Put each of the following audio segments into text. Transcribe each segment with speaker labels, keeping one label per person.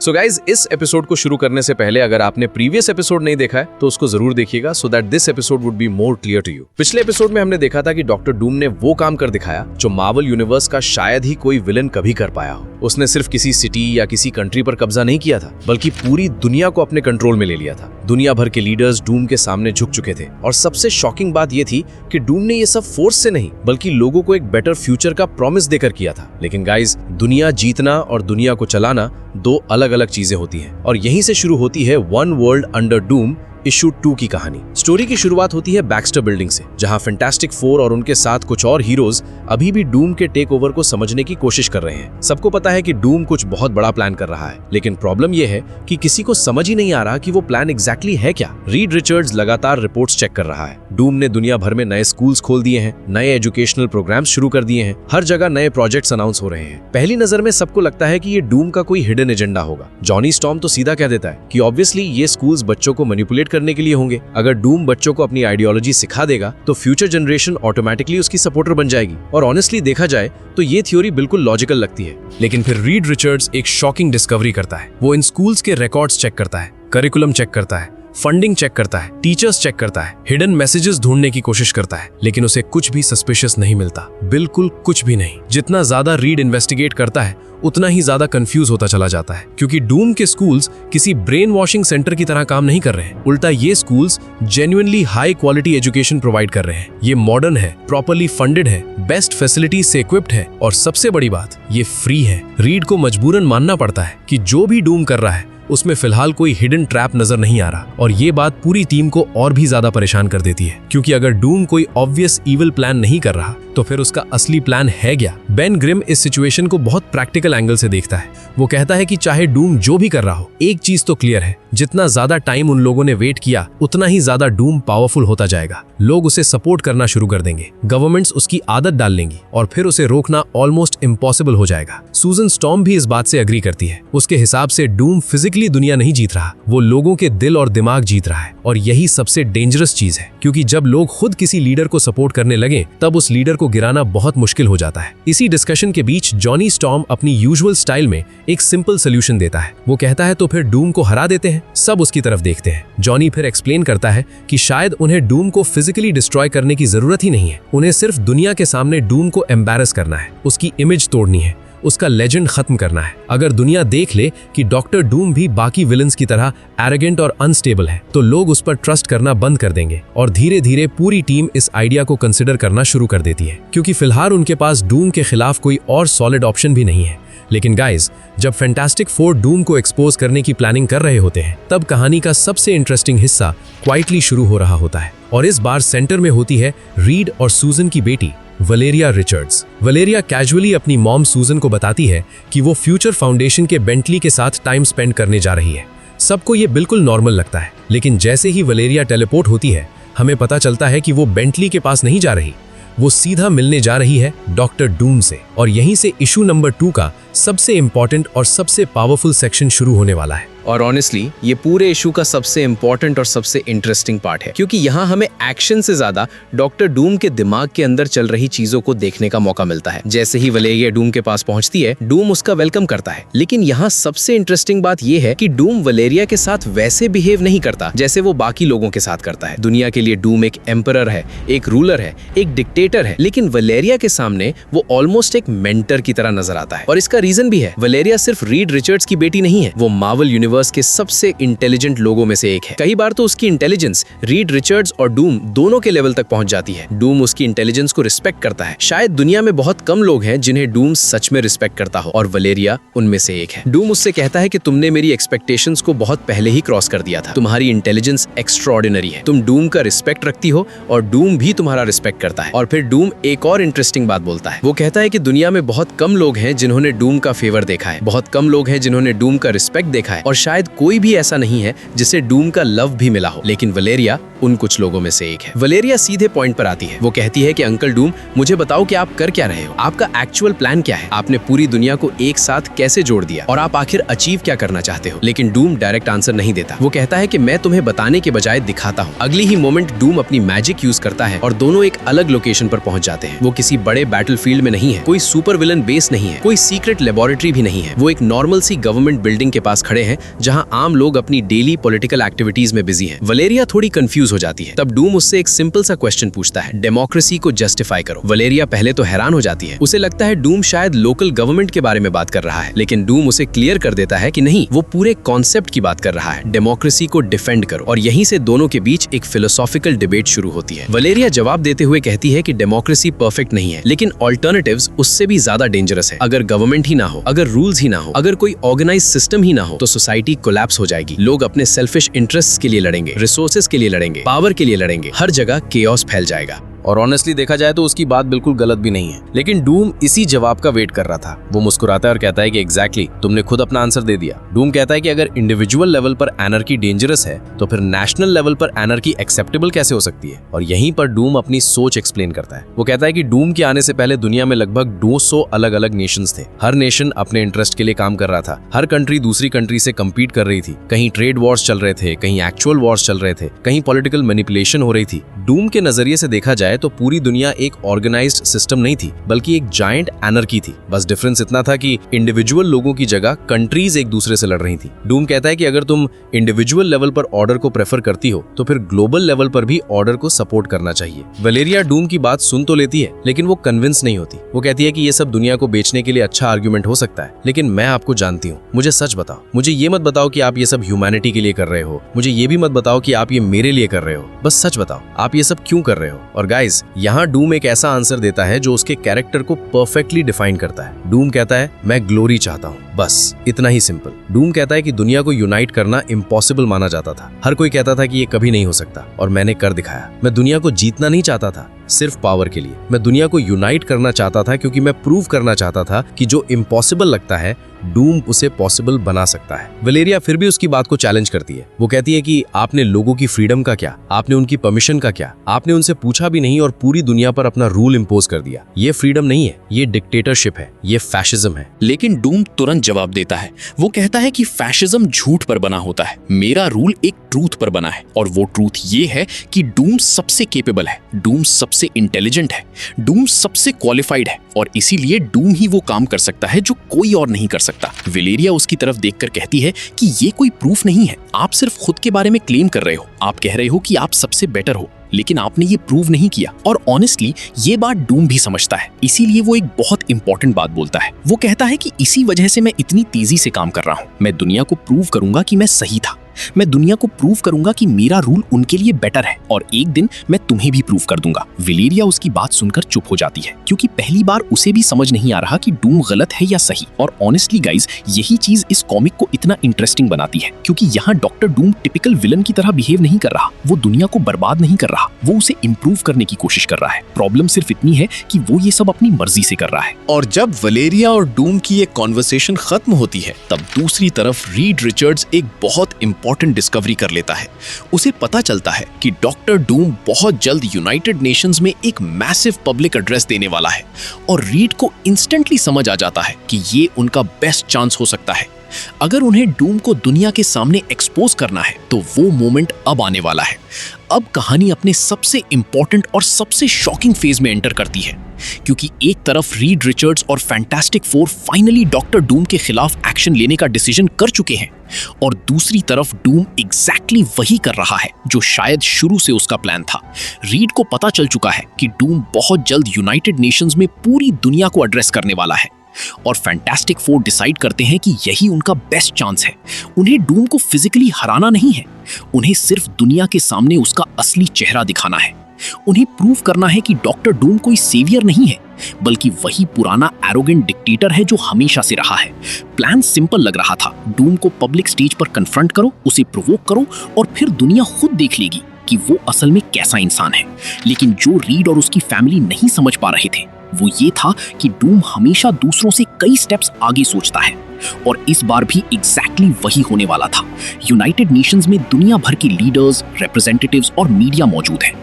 Speaker 1: So guys, इस episode को शुरू करने से पहले अगर आपने प्रीवियस एपिसोड नहीं देखा है तो उसको जरूर देखिएगा so that this episode would be more clear to you. पिछले एपिसोड में हमने देखा था कि डॉक्टर डूम ने वो काम कर दिखाया जो मार्वल यूनिवर्स का शायद ही कोई विलन कभी कर पाया हो। उसने सिर्फ किसी सिटी या किसी कंट्री पर कब्जा नहीं किया था, बल्कि पूरी दुनिया को अपने कंट्रोल में ले लिया था। दुनिया भर के लीडर्स डूम के सामने झुक चुके थे और सबसे शॉकिंग बात यह थी कि डूम ने ये सब फोर्स से नहीं बल्कि लोगों को एक बेटर फ्यूचर का प्रॉमिस देकर किया था। लेकिन गाइज, दुनिया जीतना और दुनिया को चलाना दो अलग अलग चीजें होती हैं और यहीं से शुरू होती है one world under Doom issue 2 की कहानी। स्टोरी की शुरुआत होती है बैक्स्टर बिल्डिंग से, जहां फैंटास्टिक फोर और उनके साथ कुछ और हीरोज अभी भी डूम के टेक ओवर को समझने की कोशिश कर रहे हैं। सबको पता है कि डूम कुछ बहुत बड़ा प्लान कर रहा है, लेकिन प्रॉब्लम यह है कि किसी को समझ ही नहीं आ रहा कि वो प्लान एग्जैक्टली है क्या। रीड रिचर्ड्स लगातार रिपोर्ट्स चेक कर रहा है। डूम ने दुनिया भर में नए स्कूल्स खोल दिए हैं, नए एजुकेशनल प्रोग्राम्स शुरू कर दिए हैं, हर जगह नए प्रोजेक्ट्स अनाउंस हो रहे हैं। पहली नजर में सबको लगता है कि ये डूम का कोई हिडन एजेंडा होगा। जॉनी स्टॉर्म तो सीधा कह देता है कि ऑब्वियसली ये स्कूल्स बच्चों को मैनिपुलेट करने के लिए होंगे। अगर डूम बच्चों को अपनी आइडियोलॉजी सिखा देगा तो फ्यूचर जनरेशन ऑटोमेटिकली उसकी सपोर्टर बन जाएगी। और ऑनेस्टली देखा जाए तो ये थ्योरी बिल्कुल लॉजिकल लगती है। लेकिन फिर रीड रिचर्ड्स एक शॉकिंग डिस्कवरी करता है। वो इन स्कूल्स के रिकॉर्ड्स चेक करता है, करिकुलम चेक करता है, फंडिंग चेक करता है, टीचर्स चेक करता है, हिडन मैसेजेस ढूंढने की कोशिश करता है, लेकिन उसे कुछ भी सस्पिशियस नहीं मिलता, बिल्कुल कुछ भी नहीं। जितना ज्यादा रीड इन्वेस्टिगेट करता है उतना ही ज्यादा कंफ्यूज होता चला जाता है, क्योंकि डूम के स्कूल्स किसी ब्रेन वॉशिंग सेंटर की तरह काम नहीं कर रहे हैं। उल्टा ये schools genuinely high quality education provide कर रहे हैं। ये मॉडर्न है, प्रॉपर्ली फंडेड है, बेस्ट फैसिलिटीज से इक्विप्ड है और सबसे बड़ी बात, ये फ्री है। रीड को मजबूरन मानना पड़ता है कि जो भी डूम कर रहा है उसमें फिलहाल कोई हिडन ट्रैप नजर नहीं आ रहा। और ये बात पूरी टीम को और भी ज्यादा परेशान कर देती है, क्योंकि अगर डूम कोई ऑब्वियस इविल प्लान नहीं कर रहा तो फिर उसका असली प्लान है क्या। बेन ग्रिम इस सिचुएशन को बहुत प्रैक्टिकल एंगल से देखता है। वो कहता है कि चाहे डूम जो भी कर रहा हो, एक चीज तो क्लियर है, जितना ज्यादा टाइम उन लोगों ने वेट किया उतना ही ज्यादा डूम पावरफुल होता जाएगा। लोग उसे सपोर्ट करना शुरू कर देंगे, गवर्नमेंट्स उसकी आदत डाल लेंगी और फिर उसे रोकना ऑलमोस्ट इम्पॉसिबल हो जाएगा। सूजन स्टॉर्म भी इस बात से एग्री करती है। उसके हिसाब से डूम फिजिकली दुनिया नहीं जीत रहा, वो लोगों के दिल और दिमाग जीत रहा है। और यही सबसे डेंजरस चीज है, क्योंकि जब लोग खुद किसी लीडर को सपोर्ट करने लगे तब उस लीडर को गिराना बहुत मुश्किल हो जाता है। इसी डिस्कशन के बीच जॉनी स्टॉर्म अपनी यूजुअल स्टाइल में एक सिंपल सोल्यूशन देता है। वो कहता है तो फिर डूम को हरा देते हैं। सब उसकी तरफ देखते हैं। जॉनी फिर एक्सप्लेन करता है कि शायद उन्हें डूम को फिजिकली डिस्ट्रॉय करने की जरूरत ही नहीं है, उन्हें सिर्फ दुनिया के सामने डूम को एम्बैरस करना है, उसकी इमेज तोड़नी है, उसका लेजेंड खत्म करना है। अगर दुनिया देख ले कि डॉक्टर डूम भी बाकी विलन्स की तरह एरोगेंट और अनस्टेबल है, तो लोग उस पर ट्रस्ट करना बंद कर देंगे और धीरे धीरे पूरी टीम इस आइडिया को कंसिडर करना शुरू कर देती है, क्योंकि फिलहाल उनके पास डूम के खिलाफ कोई और सॉलिड ऑप्शन भी नहीं है। लेकिन गाइज, जब फैंटास्टिक फोर डूम को एक्सपोज करने की प्लानिंग कर रहे होते हैं, तब कहानी का सबसे इंटरेस्टिंग हिस्सा क्वाइटली शुरू हो रहा होता है। और इस बार सेंटर में होती है रीड और सूजन की बेटी वलेरिया रिचर्ड्स। वलेरिया कैजुअली अपनी मॉम सूजन को बताती है कि वो फ्यूचर फाउंडेशन के बेंटली के साथ टाइम स्पेंड करने जा रही है। सबको ये बिल्कुल नॉर्मल लगता है, लेकिन जैसे ही वलेरिया टेलीपोर्ट होती है, हमें पता चलता है कि वो बेंटली के पास नहीं जा रही, वो सीधा मिलने जा रही है डॉक्टर डूम से। और यहीं से इशू नंबर 2 का सबसे इंपॉर्टेंट और सबसे पावरफुल सेक्शन शुरू होने वाला है। और ऑनेस्टली ये पूरे इशू का सबसे इंपॉर्टेंट और सबसे इंटरेस्टिंग पार्ट है, क्योंकि यहाँ हमें एक्शन से ज्यादा डॉक्टर डूम के दिमाग के अंदर चल रही चीजों को देखने का मौका मिलता है। जैसे ही वलेरिया डूम के पास पहुंचती है, डूम उसका वेलकम करता है। लेकिन यहाँ सबसे इंटरेस्टिंग बात यह है कि डूम वलेरिया के साथ वैसे बिहेव नहीं करता जैसे वो बाकी लोगों के साथ करता है। दुनिया के लिए डूम एक एम्परर है, एक रूलर है, एक डिक्टेटर है, लेकिन वलेरिया के सामने वो ऑलमोस्ट एक मेंटर की तरह नजर आता है। और इसका रीजन भी है, वलेरिया सिर्फ रीड रिचर्ड्स की बेटी नहीं है, वो मार्वल यूनिवर्स के सबसे इंटेलिजेंट लोगों में से एक है। कई बार तो उसकी इंटेलिजेंस रीड रिचर्ड्स और डूम दोनों के लेवल तक पहुंच जाती है। डूम उसकी इंटेलिजेंस को रिस्पेक्ट करता है। शायद दुनिया में बहुत कम लोग हैं जिन्हें डूम सच में रिस्पेक्ट करता हो, और वलेरिया उनमें से एक है। डूम उससे कहता है कि तुमने मेरी एक्सपेक्टेशंस को बहुत पहले ही क्रॉस कर दिया था, तुम्हारी इंटेलिजेंस एक्स्ट्राऑर्डिनरी है, तुम डूम का रिस्पेक्ट रखती हो और डूम भी तुम्हारा रिस्पेक्ट करता है। और फिर डूम एक और इंटरेस्टिंग बात बोलता है। वो कहता है कि दुनिया में बहुत कम लोग हैं जिन्होंने डूम का फेवर देखा है, बहुत कम लोग हैं जिन्होंने डूम का रिस्पेक्ट देखा है, और शायद कोई भी ऐसा नहीं है जिसे डूम का लव भी मिला हो, लेकिन वलेरिया उन कुछ लोगों में से एक है। वलेरिया सीधे पॉइंट पर आती है। वो कहती है कि अंकल डूम, मुझे बताओ कि आप कर क्या रहे हो, आपका एक्चुअल प्लान क्या है, आपने पूरी दुनिया को एक साथ कैसे जोड़ दिया और आप आखिर अचीव क्या करना चाहते हो। लेकिन डूम डायरेक्ट आंसर नहीं देता। वो कहता है कि मैं तुम्हें बताने के बजाय दिखाता हूँ। अगली ही मोमेंट डूम अपनी मैजिक यूज करता है और दोनों एक अलग लोकेशन पर पहुंच जाते हैं। वो किसी बड़े बैटलफील्ड में नहीं है, कोई सुपर विलन बेस नहीं है, कोई सीक्रेट लेबोरेटरी भी नहीं है। वो एक नॉर्मल सी गवर्नमेंट बिल्डिंग के पास खड़े हैं जहां आम लोग अपनी डेली पॉलिटिकल एक्टिविटीज में बिजी हैं। वलेरिया थोड़ी कंफ्यूज हो जाती है। तब डूम उससे एक सिंपल सा क्वेश्चन पूछता है, डेमोक्रेसी को जस्टिफाई करो। वलेरिया पहले तो हैरान हो जाती है। उसे लगता है डूम शायद लोकल गवर्नमेंट के बारे में बात कर रहा है, लेकिन डूम उसे क्लियर कर देता है कि नहीं, वो पूरे कॉन्सेप्ट की बात कर रहा है, डेमोक्रेसी को डिफेंड करो। और यहीं से दोनों के बीच एक फिलोसॉफिकल डिबेट शुरू होती है। वलेरिया जवाब देते हुए कहती है कि डेमोक्रेसी परफेक्ट नहीं है, लेकिन ऑल्टरनेटिव्स उससे भी ज्यादा डेंजरस है। अगर गवर्नमेंट ही ना हो, अगर रूल्स ही ना हो, अगर कोई ऑर्गेनाइज सिस्टम ही ना हो, तो सोसाइटी कोलैप्स हो जाएगी। लोग अपने सेल्फिश इंटरेस्ट्स के लिए लड़ेंगे, रिसोर्सेज के लिए लड़ेंगे, पावर के लिए लड़ेंगे, हर जगह केओस फैल जाएगा।
Speaker 2: और ऑनेस्टली देखा जाए तो उसकी बात बिल्कुल गलत भी नहीं है, लेकिन डूम इसी जवाब का वेट कर रहा था। वो मुस्कुराता है और कहता है कि एग्जैक्टली, तुमने खुद अपना आंसर दे दिया। डूम कहता है कि अगर इंडिविजुअल लेवल पर एनर्की डेंजरस है तो फिर नेशनल लेवल पर एनर्की एक्सेप्टेबल कैसे हो सकती है। और यहीं पर डूम अपनी सोच एक्सप्लेन करता है। वो कहता है कि डूम के आने से पहले दुनिया में लगभग 200 अलग अलग नेशंस थे। हर नेशन अपने इंटरेस्ट के लिए काम कर रहा था। हर कंट्री दूसरी कंट्री से कम्पीट कर रही थी। कहीं ट्रेड वॉर्स चल रहे थे, कहीं एक्चुअल वॉर्स चल रहे थे, कहीं पॉलिटिकल मैनिपुलेशन हो रही थी। डूम के नजरिए से देखा जाए तो पूरी दुनिया एक ऑर्गेनाइज्ड सिस्टम नहीं थी, बल्कि एक जायंट एनर्की थी। बस डिफरेंस इतना था कि इंडिविजुअल लोगों की जगह कंट्रीज एक दूसरे से लड़ रही थी। डूम कहता है कि अगर तुम इंडिविजुअल लेवल पर ऑर्डर को प्रेफर करती हो तो फिर ग्लोबल लेवल पर भी ऑर्डर को सपोर्ट करना चाहिए। वलेरिया डूम की बात सुन तो लेती है, लेकिन वो कन्विंस नहीं होती। वो कहती है कि ये सब दुनिया को बेचने के लिए अच्छा आर्ग्यूमेंट हो सकता है, लेकिन मैं आपको जानती हूँ। मुझे सच बताओ, मुझे ये मत बताओ कि आप ये सब ह्यूमैनिटी के लिए कर रहे हो। मुझे ये भी मत बताओ कि आप ये मेरे लिए कर रहे हो। बस सच बताओ, आप ये सब क्यों कर रहे हो। और गाइस, यहाँ डूम एक ऐसा आंसर देता है जो उसके कैरेक्टर को परफेक्टली डिफाइन करता है। डूम कहता है, मैं ग्लोरी चाहता हूँ, बस इतना ही सिंपल। डूम कहता है कि दुनिया को यूनाइट करना इम्पॉसिबल माना जाता था। हर कोई कहता था कि ये कभी नहीं हो सकता, और मैंने कर दिखाया। मैं दुनिया को जीतना नहीं चाहता था सिर्फ पावर के लिए। मैं दुनिया को यूनाइट करना चाहता था क्योंकि मैं प्रूव करना चाहता था कि जो इम्पॉसिबल लगता है डूम उसे पॉसिबल बना सकता है। वलेरिया फिर भी उसकी बात को चैलेंज करती है। वो कहती है कि आपने लोगों की फ्रीडम का क्या, आपने उनकी परमिशन का क्या, आपने उनसे पूछा भी नहीं और पूरी दुनिया पर अपना रूल इम्पोज कर दिया। ये फ्रीडम नहीं है, ये डिक्टेटरशिप है, ये फैशिज्म है।
Speaker 3: लेकिन डूम तुरंत जवाब देता है। वो कहता है कि फैशिज्म झूठ पर बना होता है, मेरा रूल एक ट्रूथ पर बना है, और वो ट्रूथ ये है कि डूम सबसे केपेबल है, डूम सबसे इंटेलिजेंट है, डूम सबसे क्वालिफाइड है, और इसीलिए डूम ही वो काम कर सकता है जो कोई और नहीं कर सकता। वलेरिया उसकी तरफ देखकर कहती है कि ये कोई प्रूफ नहीं है, आप सिर्फ खुद के बारे में क्लेम कर रहे हो। आप कह रहे हो कि आप सबसे बेटर हो, लेकिन आपने ये प्रूव नहीं किया। और ऑनेस्टली ये बात डूम भी समझता है, इसीलिए वो एक बहुत इंपॉर्टेंट बात बोलता है। वो कहता है कि इसी वजह से मैं इतनी तेजी से काम कर रहा हूँ। मैं दुनिया को प्रूव करूंगा कि मैं सही था, मैं दुनिया को प्रूव करूंगा कि मेरा रूल उनके लिए बेटर है, और एक दिन मैं तुम्हें भी प्रूव कर दूंगा। वलेरिया उसकी बात सुनकर चुप हो जाती है, क्योंकि पहली बार उसे भी समझ नहीं आ रहा कि डूम गलत है या सही। और ऑनेस्टली गाइज, यही चीज इस कॉमिक को इतना इंटरेस्टिंग बनाती है, क्योंकि यहाँ डॉक्टर डूम टिपिकल विलन की तरह बिहेव नहीं कर रहा। वो दुनिया को बर्बाद नहीं कर रहा, वो उसे इम्प्रूव करने की कोशिश कर रहा है। प्रॉब्लम सिर्फ इतनी है कि वो ये सब अपनी मर्जी से कर रहा है।
Speaker 4: और जब वलेरिया और डूम की ये कॉन्वर्सेशन खत्म होती है,
Speaker 3: तब दूसरी तरफ रीड रिचर्ड्स एक बहुत इंपॉर्टेंट डिस्कवरी कर लेता है। उसे पता चलता है कि डॉक्टर डूम बहुत जल्द यूनाइटेड नेशंस में एक मैसिव पब्लिक एड्रेस देने वाला है, और रीड को इंस्टेंटली समझ आ जाता है कि ये उनका बेस्ट चांस हो सकता है। अगर उन्हें डूम को दुनिया के सामने एक्सपोज करना है तो वो मोमेंट अब आने वाला है। अब कहानी अपने सबसे इंपॉर्टेंट और सबसे शॉकिंग फेज में एंटर करती है, क्योंकि एक तरफ रीड रिचर्ड्स और fantastic four finally doctor Doom के खिलाफ एक्शन लेने का डिसीजन कर चुके हैं, और दूसरी तरफ डूम एग्जैक्टली वही कर रहा है जो शायद शुरू से उसका प्लान था। रीड को पता चल चुका है कि डूम बहुत जल्द यूनाइटेड नेशंस में पूरी दुनिया को एड्रेस करने वाला है, और फैंटास्टिक फोर डिसाइड करते हैं कि यही उनका बेस्ट चांस है। उन्हें डूम को फिजिकली हराना नहीं है, उन्हें सिर्फ दुनिया के सामने उसका असली चेहरा दिखाना है। उन्हें प्रूव करना है कि डॉक्टर डूम कोई सेवियर नहीं है, बल्कि वही पुराना एरोगेंट डिक्टेटर है जो हमेशा से रहा है। प्लान सिंपल लग रहा था, डूम को पब्लिक स्टेज पर कन्फ्रंट करो, उसे प्रोवोक करो, और फिर दुनिया खुद देख लेगी कि वो असल में कैसा इंसान है। लेकिन जो रीड और उसकी फैमिली नहीं समझ पा रहे थे वो ये था कि डूम हमेशा दूसरों से कई स्टेप्स आगे सोचता है। और इस बार भी एग्जैक्टली वही होने वाला था। यूनाइटेड नेशंस में दुनिया भर के लीडर्स, रिप्रेजेंटेटिव्स और मीडिया मौजूद है।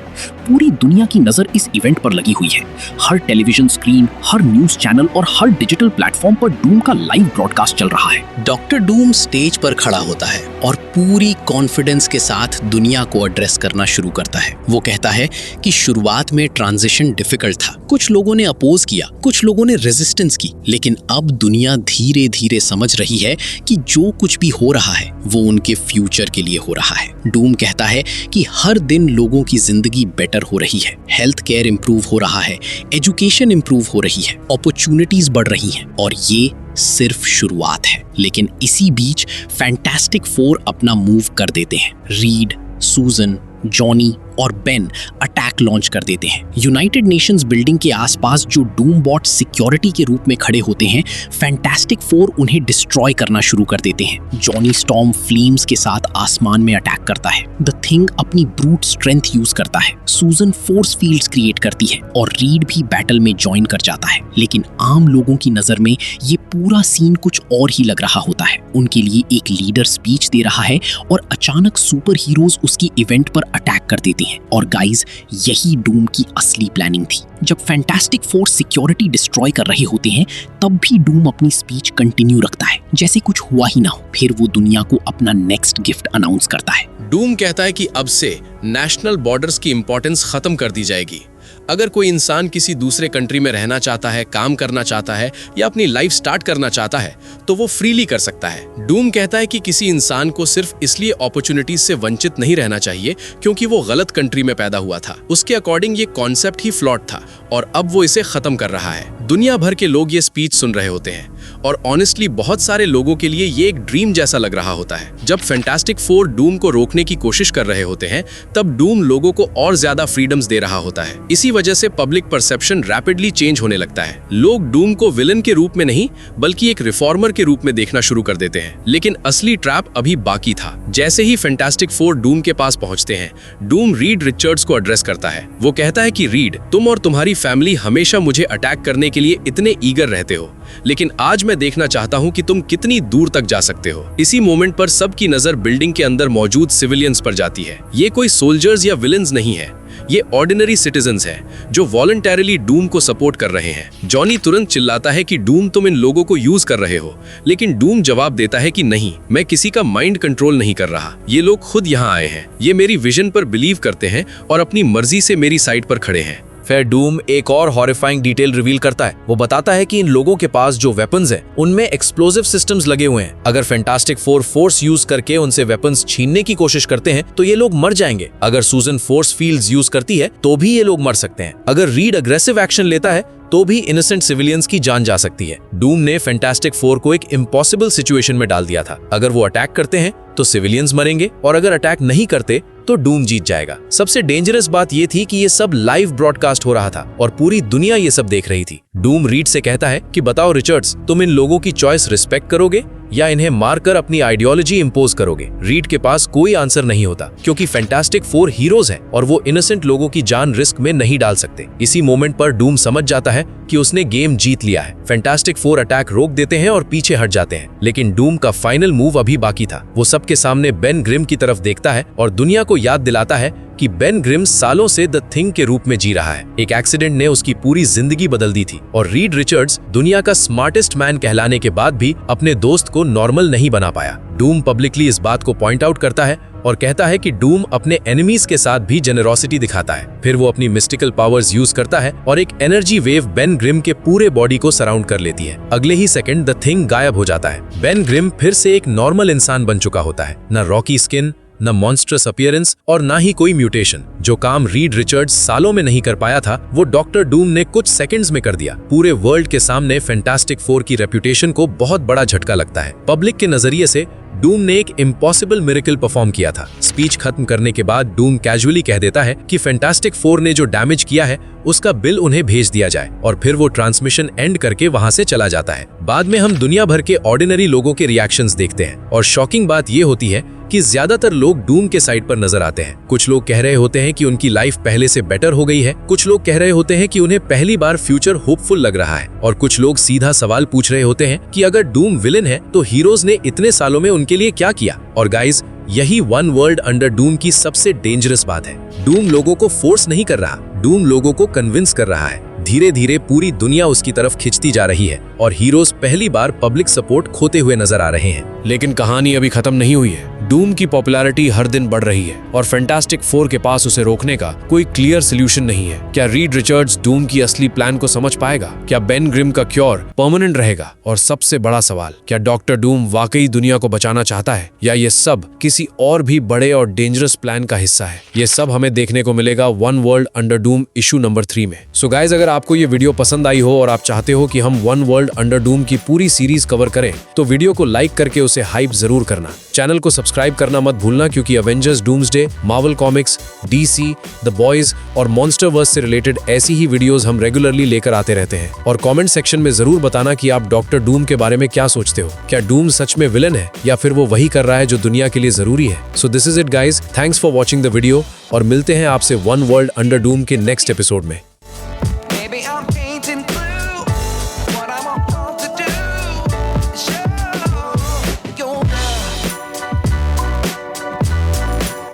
Speaker 3: पूरी दुनिया की नजर इस इवेंट पर लगी हुई है। हर टेलीविजन स्क्रीन, हर न्यूज चैनल और हर डिजिटल प्लेटफॉर्म पर डूम का लाइव ब्रॉडकास्ट चल रहा है।
Speaker 4: डॉक्टर डूम स्टेज पर खड़ा होता है और पूरी कॉन्फिडेंस के साथ दुनिया को एड्रेस करना शुरू करता है। वो कहता है कि शुरुआत में ट्रांजिशन डिफिकल्ट था, कुछ लोगों ने अपोज किया, कुछ लोगों ने रेजिस्टेंस की, लेकिन अब दुनिया धीरे धीरे समझ रही है कि जो कुछ भी हो रहा है वो उनके फ्यूचर के लिए हो रहा है। डूम कहता है कि हर दिन लोगों की जिंदगी बेटर हो रही है, हेल्थ केयर इंप्रूव हो रहा है, एजुकेशन इंप्रूव हो रही है, अपॉर्चुनिटीज बढ़ रही हैं और ये सिर्फ शुरुआत है। लेकिन इसी बीच फैंटास्टिक फोर अपना मूव कर देते हैं। रीड, सूजन, जॉनी और बेन अटैक लॉन्च कर देते हैं। यूनाइटेड नेशंस बिल्डिंग के आसपास जो डूम बॉट सिक्योरिटी के रूप में खड़े होते हैं, फैंटास्टिक फोर उन्हें डिस्ट्रॉय करना शुरू कर देते हैं। जॉनी स्टॉर्म फ्लेम्स के साथ आसमान में अटैक करता है। द थिंग अपनी ब्रूट स्ट्रेंथ यूज करता है। सूजन फोर्स फील्ड्स क्रिएट करती है और रीड भी बैटल में ज्वाइन कर जाता है। लेकिन आम लोगों की नजर में ये पूरा सीन कुछ और ही लग रहा होता है। उनके लिए एक लीडर स्पीच दे रहा है और अचानक सुपर हीरोज उसकी इवेंट पर अटैक कर देते हैं। और गाइस, यही डूम की असली प्लानिंग थी। जब फैंटास्टिक फोर सिक्योरिटी डिस्ट्रॉय कर रहे होते हैं, तब भी डूम अपनी स्पीच कंटिन्यू रखता है, जैसे कुछ हुआ ही ना हो। फिर वो दुनिया को अपना नेक्स्ट गिफ्ट अनाउंस करता है।
Speaker 2: डूम कहता है कि अब से नेशनल बॉर्डर्स की इंपॉर्टेंस खत्म कर दी जाएगी। अगर कोई इंसान किसी दूसरे कंट्री में रहना चाहता है, काम करना चाहता है या अपनी लाइफ स्टार्ट करना चाहता है तो वो फ्रीली कर सकता है। डूम कहता है कि किसी इंसान को सिर्फ इसलिए अपॉर्चुनिटीज से वंचित नहीं रहना चाहिए क्योंकि वो गलत कंट्री में पैदा हुआ था। उसके अकॉर्डिंग ये कॉन्सेप्ट ही फ्लॉट था और अब वो इसे खत्म कर रहा है। दुनिया भर के लोग ये स्पीच सुन रहे होते हैं और ऑनेस्टली बहुत सारे लोगों के लिए ये एक ड्रीम जैसा लग रहा होता है। जब फैंटास्टिक फोर डूम को रोकने की कोशिश कर रहे होते हैं, तब डूम लोगों को और ज्यादा फ्रीडम्स दे रहा होता है। इसी वजह से पब्लिक परसेप्शन रैपिडली चेंज होने लगता है। लोग डूम को विलन के रूप में नहीं बल्कि एक रिफॉर्मर के रूप में देखना शुरू कर देते हैं। लेकिन असली ट्रैप अभी बाकी था। जैसे ही फैंटास्टिक फोर डूम के पास पहुंचते हैं, डूम रीड रिचर्ड्स को एड्रेस करता है। वो कहता है कि रीड, तुम और तुम्हारी फैमिली हमेशा मुझे अटैक करने के लिए इतने ईगर रहते हो, लेकिन आज मैं देखना चाहता हूं कि तुम कितनी दूर तक जा सकते हो। इसी मोमेंट पर सबकी नजर बिल्डिंग के अंदर मौजूद सिविलियंस पर जाती है। ये कोई सोल्जर्स या विलन्स नहीं है, ये ऑर्डिनरी सिटीजन्स हैं जो वॉलंटरीली डूम को सपोर्ट कर रहे हैं। जॉनी तुरंत चिल्लाता है कि डूम, तुम इन लोगों को यूज कर रहे हो, लेकिन डूम जवाब देता है कि नहीं, मैं किसी का माइंड कंट्रोल नहीं कर रहा। ये लोग खुद यहाँ आए हैं, ये मेरी विजन पर बिलीव करते हैं और अपनी मर्जी से मेरी साइड पर खड़े हैं।
Speaker 1: फिर डूम एक और हॉरिफाइंग डिटेल रिवील करता है। वो बताता है कि इन लोगों के पास जो वेपन्स हैं, उनमें एक्सप्लोसिव सिस्टम्स लगे हुए हैं। अगर फैंटास्टिक फोर फोर्स यूज करके उनसे वेपन्स छीनने की कोशिश करते हैं तो ये लोग मर जाएंगे। अगर सूजन फोर्स फील्ड्स यूज करती है तो भी ये लोग मर सकते हैं। अगर रीड अग्रेसिव एक्शन लेता है तो भी इनोसेंट सिविलियंस की जान जा सकती है। डूम ने फैंटास्टिक फोर को एक इम्पॉसिबल सिचुएशन में डाल दिया था। अगर वो अटैक करते हैं तो सिविलियंस मरेंगे और अगर अटैक नहीं करते तो डूम जीत जाएगा। सबसे डेंजरस बात ये थी कि ये सब लाइव ब्रॉडकास्ट हो रहा था और पूरी दुनिया ये सब देख रही थी। डूम रीड से कहता है कि बताओ रिचर्ड्स, तुम इन लोगों की चॉइस रिस्पेक्ट करोगे या इन्हें मारकर अपनी आइडियोलॉजी इंपोज करोगे? रीड के पास कोई आंसर नहीं होता क्योंकि फैंटास्टिक फोर हीरोज हैं और वो इनोसेंट लोगों की जान रिस्क में नहीं डाल सकते। इसी मोमेंट पर डूम समझ जाता है कि उसने गेम जीत लिया है। फैंटास्टिक फोर अटैक रोक देते हैं और पीछे हट जाते हैं, लेकिन डूम का फाइनल मूव अभी बाकी था। वो सबके सामने बेन ग्रिम की तरफ देखता है और दुनिया को याद दिलाता है कि बेन ग्रिम सालों से द थिंग के रूप में जी रहा है। एक एक्सीडेंट ने उसकी पूरी जिंदगी बदल दी थी और रीड रिचर्ड्स दुनिया का स्मार्टेस्ट मैन कहलाने के बाद भी अपने दोस्त को नॉर्मल नहीं बना पाया। डूम पब्लिकली इस बात को पॉइंट आउट करता है और कहता है कि डूम अपने एनिमीज के साथ भी जेनरोसिटी दिखाता है। फिर वो अपनी मिस्टिकल पावर्स यूज करता है और एक एनर्जी वेव बेन ग्रिम के पूरे बॉडी को सराउंड कर लेती है। अगले ही सेकंड द थिंग गायब हो जाता है। बेन ग्रिम फिर से एक नॉर्मल इंसान बन चुका होता है। न रॉकी स्किन, न मॉन्स्ट्रस अपीयरेंस और ना ही कोई म्यूटेशन। जो काम रीड रिचर्ड्स सालों में नहीं कर पाया था, वो डॉक्टर डूम ने कुछ सेकंड्स में कर दिया। पूरे वर्ल्ड के सामने फैंटास्टिक फोर की रेपुटेशन को बहुत बड़ा झटका लगता है। पब्लिक के नजरिए से डूम ने एक इम्पॉसिबल मिरेकल परफॉर्म किया था। स्पीच खत्म करने के बाद डूम कैजुअली कह देता है कि फैंटास्टिक फोर ने जो डैमेज किया है
Speaker 2: उसका बिल उन्हें भेज दिया जाए और फिर वो ट्रांसमिशन एंड करके वहां से चला जाता है। बाद में हम दुनिया भर के ऑर्डिनरी लोगों के रिएक्शंस देखते हैं और शॉकिंग बात ये होती है कि ज्यादातर लोग डूम के साइड पर नजर आते हैं। कुछ लोग कह रहे होते हैं कि उनकी लाइफ पहले से बेटर हो गई है, कुछ लोग कह रहे होते हैं कि उन्हें पहली बार फ्यूचर होपफुल लग रहा है, और कुछ लोग सीधा सवाल पूछ रहे होते हैं कि अगर डूम विलेन है तो हीरोज ने इतने सालों में उनके लिए क्या किया। और गाइज, यही वन वर्ल्ड अंडर डूम की सबसे डेंजरस बात है। डूम लोगों को फोर्स नहीं कर रहा, डूम लोगों को कन्विंस कर रहा है। धीरे धीरे पूरी दुनिया उसकी तरफ खिंचती जा रही है और हीरोज पहली बार पब्लिक सपोर्ट खोते हुए नजर आ रहे हैं।
Speaker 1: लेकिन कहानी अभी खत्म नहीं हुई है। डूम की पॉपुलैरिटी हर दिन बढ़ रही है और फैंटास्टिक फोर के पास उसे रोकने का कोई क्लियर सोल्यूशन नहीं है। क्या रीड रिचर्ड्स डूम की असली प्लान को समझ पाएगा? क्या बेन ग्रिम का क्योर परमानेंट रहेगा? और सबसे बड़ा सवाल, क्या डॉक्टर डूम वाकई दुनिया को बचाना चाहता है या ये सब किसी और भी बड़े और डेंजरस प्लान का हिस्सा है? ये सब हमें देखने को मिलेगा one world under Doom issue number 3 में। सो गाइज, अगर आपको ये वीडियो पसंद आई हो और आप चाहते हो कि हम वन वर्ल्ड अंडर डूम की पूरी सीरीज कवर करें तो वीडियो को लाइक करके उसे हाइप जरूर करना। चैनल को सब्सक्राइब करना मत भूलना, क्योंकि Avengers, doomsday, Marvel comics, DC, the boys और मॉन्स्टरवर्स से रिलेटेड ऐसी ही वीडियोस हम रेगुलरली लेकर आते रहते हैं। और कमेंट सेक्शन में जरूर बताना कि आप डॉक्टर डूम के बारे में क्या सोचते हो। क्या डूम सच में विलन है या फिर वो वही कर रहा है जो दुनिया के लिए जरूरी है? So this is it guys, thanks for watching the video और मिलते हैं आपसे वन वर्ल्ड अंडर डूम के नेक्स्ट एपिसोड में।